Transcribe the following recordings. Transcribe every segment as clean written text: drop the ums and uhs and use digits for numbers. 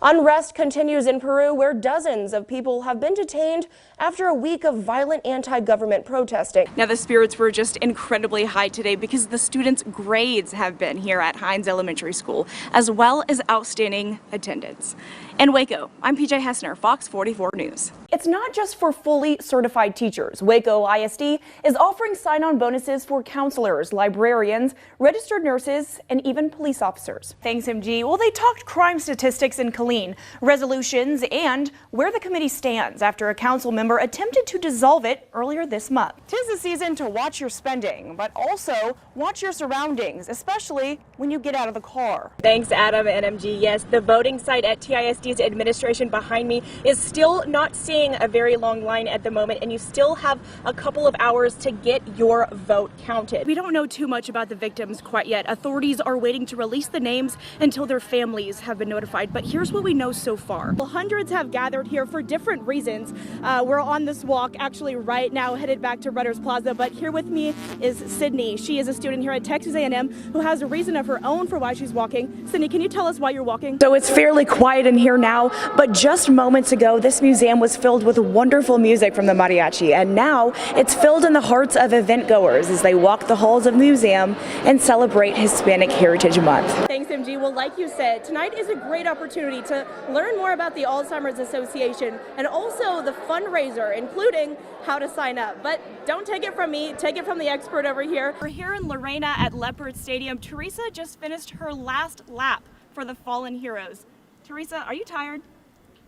Unrest continues in Peru, where dozens of people have been detained after a week of violent anti-government protesting. Now, the spirits were just incredibly high today because the students' grades have been here at Hines Elementary School, as well as outstanding attendance. In Waco, I'm PJ Heussner, Fox 44 News. It's not just for fully certified teachers. Waco ISD is offering sign-on bonuses for counselors, librarians, registered nurses, and even police officers. Thanks, MG. Well, they talked crime statistics in Killeen, resolutions, and where the committee stands after a council member attempted to dissolve it earlier this month. 'Tis the season to watch your spending, but also watch your surroundings, especially when you get out of the car. Thanks, Adam and MG. Yes, the voting site at TISD's administration behind me is still not seeing a very long line at the moment, and you still have a couple of hours to get your vote counted. We don't know too much about the victims quite yet. Authorities are waiting to release the names until their families have been notified, but here's what we know so far. Well, hundreds have gathered here for different reasons. We're on this walk actually right now, headed back to Rudders Plaza, but here with me is Sydney. She is a student here at Texas A&M who has a reason of her own for why she's walking. Sydney, can you tell us why you're walking? So it's fairly quiet in here now, but just moments ago, this museum was filled with wonderful music from the mariachi, and now it's filled in the hearts of event goers as they walk the halls of the museum and celebrate Hispanic Heritage Month. Thanks, MG. Well, like you said, tonight is a great opportunity to learn more about the Alzheimer's Association and also the fundraiser, including how to sign up. But don't take it from me, take it from the expert over here. We're here in Lorena at Leopard Stadium. Teresa just finished her last lap for the Fallen Heroes. Teresa, are you tired?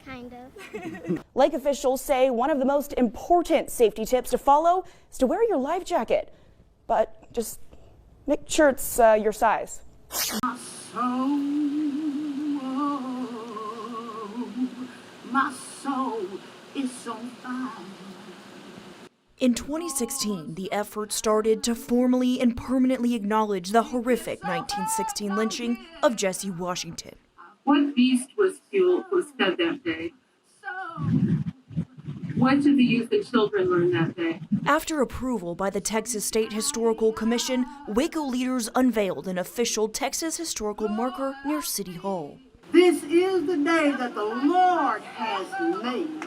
Kind of. Lake officials say one of the most important safety tips to follow is to wear your life jacket, but just make sure it's your size. My soul is on fire. In 2016, the effort started to formally and permanently acknowledge the horrific 1916 lynching of Jesse Washington. What beast was fed that day? What did the youth and children learn that day? After approval by the Texas State Historical Commission, Waco leaders unveiled an official Texas historical marker near City Hall. This is the day that the Lord has made.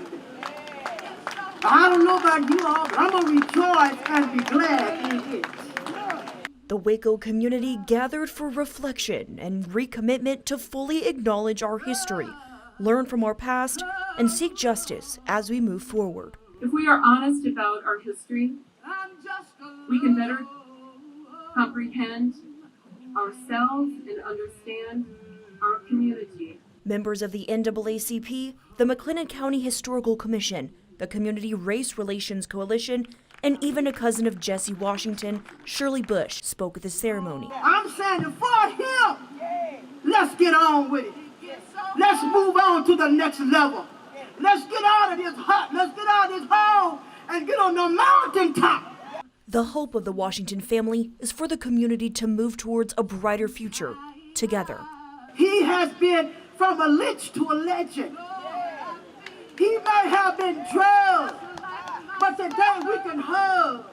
I don't know about you all, but I'm going to rejoice and be glad in it. The Waco community gathered for reflection and recommitment to fully acknowledge our history, learn from our past, and seek justice as we move forward. If we are honest about our history, we can better comprehend ourselves and understand our community. Members of the NAACP, the McLennan County Historical Commission, the Community Race Relations Coalition, and even a cousin of Jesse Washington, Shirley Bush, spoke at the ceremony. I'm saying for him, let's get on with it. Let's move on to the next level. Let's get out of this hut. Let's get out of this hole and get on the mountaintop. The hope of the Washington family is for the community to move towards a brighter future together. He has been from a lich to a legend. He may have been drugged, but today we can hug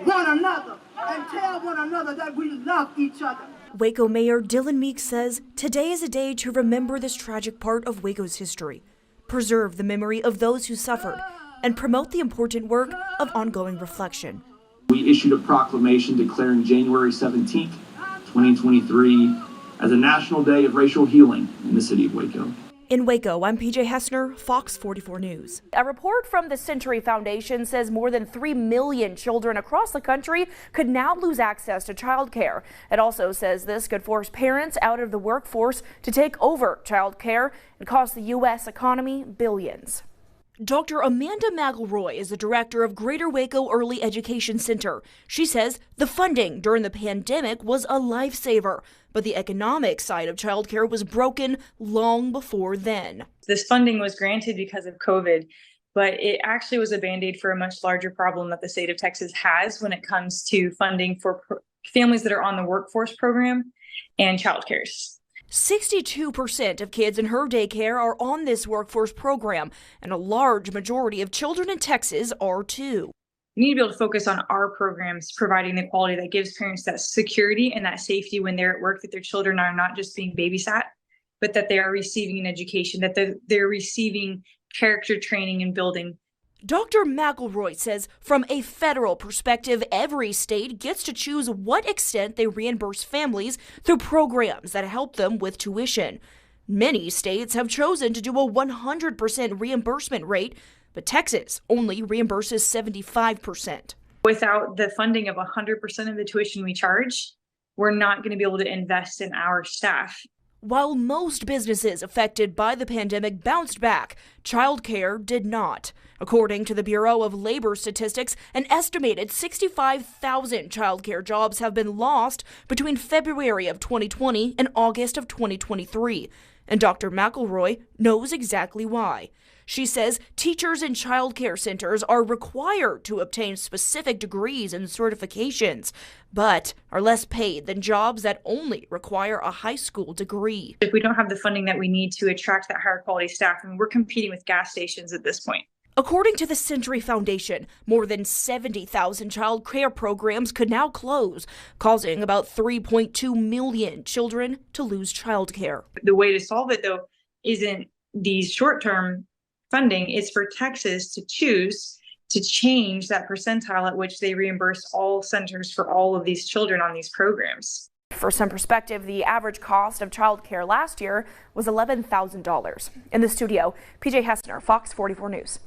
one another and tell one another that we love each other. Waco Mayor Dylan Meeks says today is a day to remember this tragic part of Waco's history, preserve the memory of those who suffered, and promote the important work of ongoing reflection. We issued a proclamation declaring January 17th, 2023 as a National Day of Racial Healing in the city of Waco. In Waco, I'm PJ Heussner, Fox 44 News. A report from the Century Foundation says more than 3 million children across the country could now lose access to childcare. It also says this could force parents out of the workforce to take over childcare and cost the U.S. economy billions. Dr. Amanda McElroy is the director of Greater Waco Early Education Center. She says the funding during the pandemic was a lifesaver, but the economic side of childcare was broken long before then. This funding was granted because of COVID, but it actually was a Band-Aid for a much larger problem that the state of Texas has when it comes to funding for families that are on the workforce program and childcares. 62% of kids in her daycare are on this workforce program, and a large majority of children in Texas are too. We need to be able to focus on our programs, providing the quality that gives parents that security and that safety when they're at work, that their children are not just being babysat, but that they are receiving an education, that they're receiving character training and building. Dr. McElroy says from a federal perspective, every state gets to choose what extent they reimburse families through programs that help them with tuition. Many states have chosen to do a 100% reimbursement rate, but Texas only reimburses 75%. Without the funding of 100% of the tuition we charge, we're not going to be able to invest in our staff. While most businesses affected by the pandemic bounced back, childcare did not. According to the Bureau of Labor Statistics, an estimated 65,000 childcare jobs have been lost between February of 2020 and August of 2023. And Dr. McElroy knows exactly why. She says teachers in child care centers are required to obtain specific degrees and certifications, but are less paid than jobs that only require a high school degree. If we don't have the funding that we need to attract that higher quality staff, I mean, we're competing with gas stations at this point. According to the Century Foundation, more than 70,000 child care programs could now close, causing about 3.2 million children to lose child care. The way to solve it, though, isn't these short-term funding. It's for Texas to choose to change that percentile at which they reimburse all centers for all of these children on these programs. For some perspective, the average cost of child care last year was $11,000. In the studio, PJ Heussner, Fox 44 News.